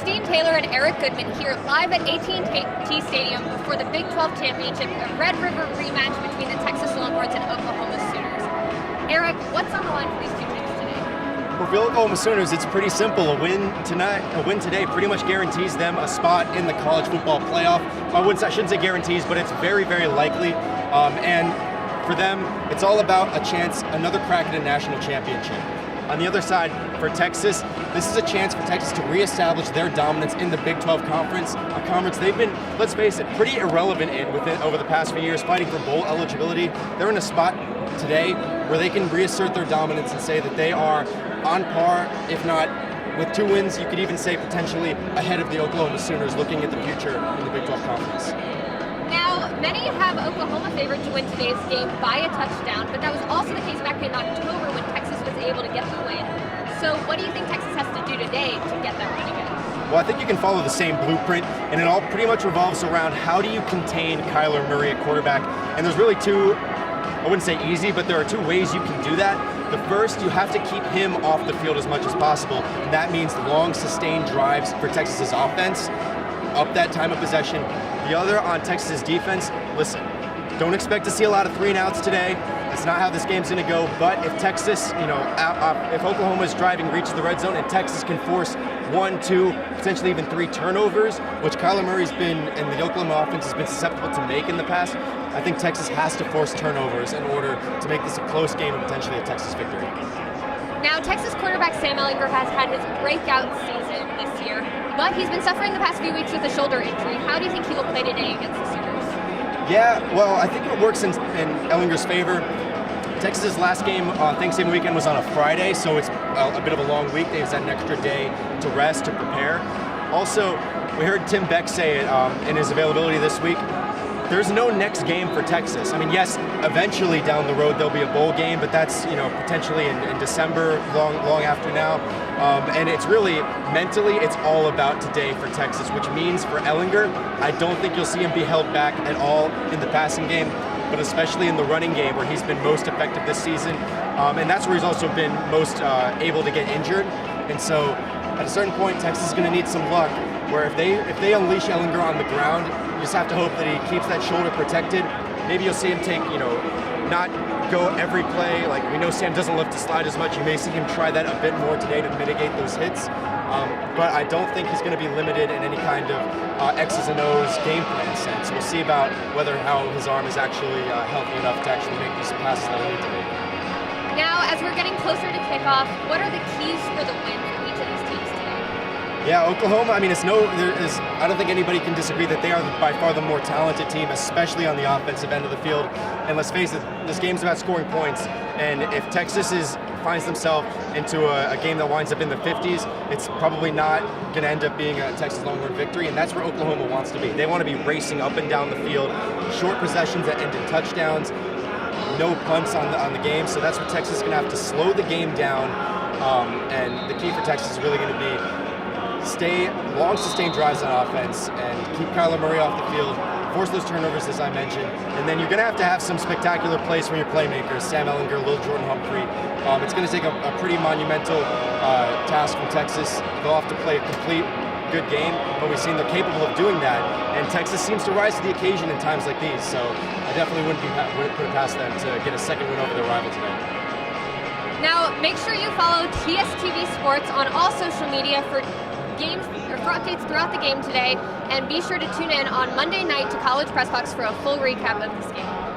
Taylor and Eric Goodman here live at AT&T Stadium for the Big 12 Championship, a Red River rematch between the Texas Longhorns and Oklahoma Sooners. Eric, what's on the line for these two teams today? For the Oklahoma Sooners, it's pretty simple. A win today pretty much guarantees them a spot in the college football playoff. I shouldn't say guarantees, but it's very, very likely. And for them, it's all about a chance, another crack at a national championship. On the other side, for Texas, this is a chance for Texas to reestablish their dominance in the Big 12 Conference, a conference they've been, let's face it, pretty irrelevant in over the past few years, fighting for bowl eligibility. They're in a spot today where they can reassert their dominance and say that they are on par, if not with 2 wins, you could even say potentially ahead of the Oklahoma Sooners looking at the future in the Big 12 Conference. Now, many have Oklahoma favored to win today's game by a touchdown, but that was also the case back in October when Texas was able to get the win. So what do you think Texas has to do today to get that win again? Well, I think you can follow the same blueprint, and it all pretty much revolves around how do you contain Kyler Murray at quarterback. And there's really two, I wouldn't say easy, but there are 2 ways you can do that. The first, you have to keep him off the field as much as possible, and that means long, sustained drives for Texas's offense, up that time of possession. The other on Texas's defense, listen, don't expect to see a lot of 3-and-outs today. That's not how this game's going to go. But if Texas, if Oklahoma's driving reaches the red zone and Texas can force 1, 2, potentially even 3 turnovers, which Kyler Murray's been and the Oklahoma offense has been susceptible to make in the past, I think Texas has to force turnovers in order to make this a close game and potentially a Texas victory. Now, Texas quarterback Sam Ehlinger has had his breakout season this year, but he's been suffering the past few weeks with a shoulder injury. How do you think he will play today against the Sooners? Yeah, well, I think it works in Ehlinger's favor. Texas's last game on Thanksgiving weekend was on a Friday, so it's a bit of a long week. They've had an extra day to rest, to prepare. Also, we heard Tim Beck say it in his availability this week, there's no next game for Texas. I mean, yes, eventually down the road there'll be a bowl game, but that's potentially in December, long after now. And it's really, mentally, it's all about today for Texas, which means for Ehlinger, I don't think you'll see him be held back at all in the passing game, but especially in the running game where he's been most effective this season. And that's where he's also been most able to get injured. And so at a certain point, Texas is going to need some luck where if they unleash Ehlinger on the ground, you just have to hope that he keeps that shoulder protected. Maybe you'll see him take, not go every play. Like, we know Sam doesn't love to slide as much. You may see him try that a bit more today to mitigate those hits. But I don't think he's going to be limited in any kind of X's and O's game plan sense. We'll see about how his arm is actually healthy enough to actually make these passes that we need to make. Now, as we're getting closer to kickoff, what are the keys for the win for each of these teams today? Yeah, Oklahoma, I mean, I don't think anybody can disagree that they are by far the more talented team, especially on the offensive end of the field. And let's face it, this game's about scoring points. And if Texas finds themselves into a game that winds up in the 50s, it's probably not going to end up being a Texas Longhorn victory, and that's where Oklahoma wants to be. They want to be racing up and down the field, short possessions that end in touchdowns, no punts on the game, so that's where Texas is going to have to slow the game down, and the key for Texas is really going to be long, sustained drives on offense and keep Kyler Murray off the field, force those turnovers, as I mentioned, and then you're going to have some spectacular plays from your playmakers, Sam Ehlinger, Lil Jordan Humphrey. It's going to take a pretty monumental task from Texas. They'll have to play a complete good game, but we've seen they're capable of doing that, and Texas seems to rise to the occasion in times like these, so I definitely wouldn't put it past them to get a second win over their rival today. Now, make sure you follow TSTV Sports on all social media for updates throughout the game today, and be sure to tune in on Monday night to College Press Box for a full recap of this game.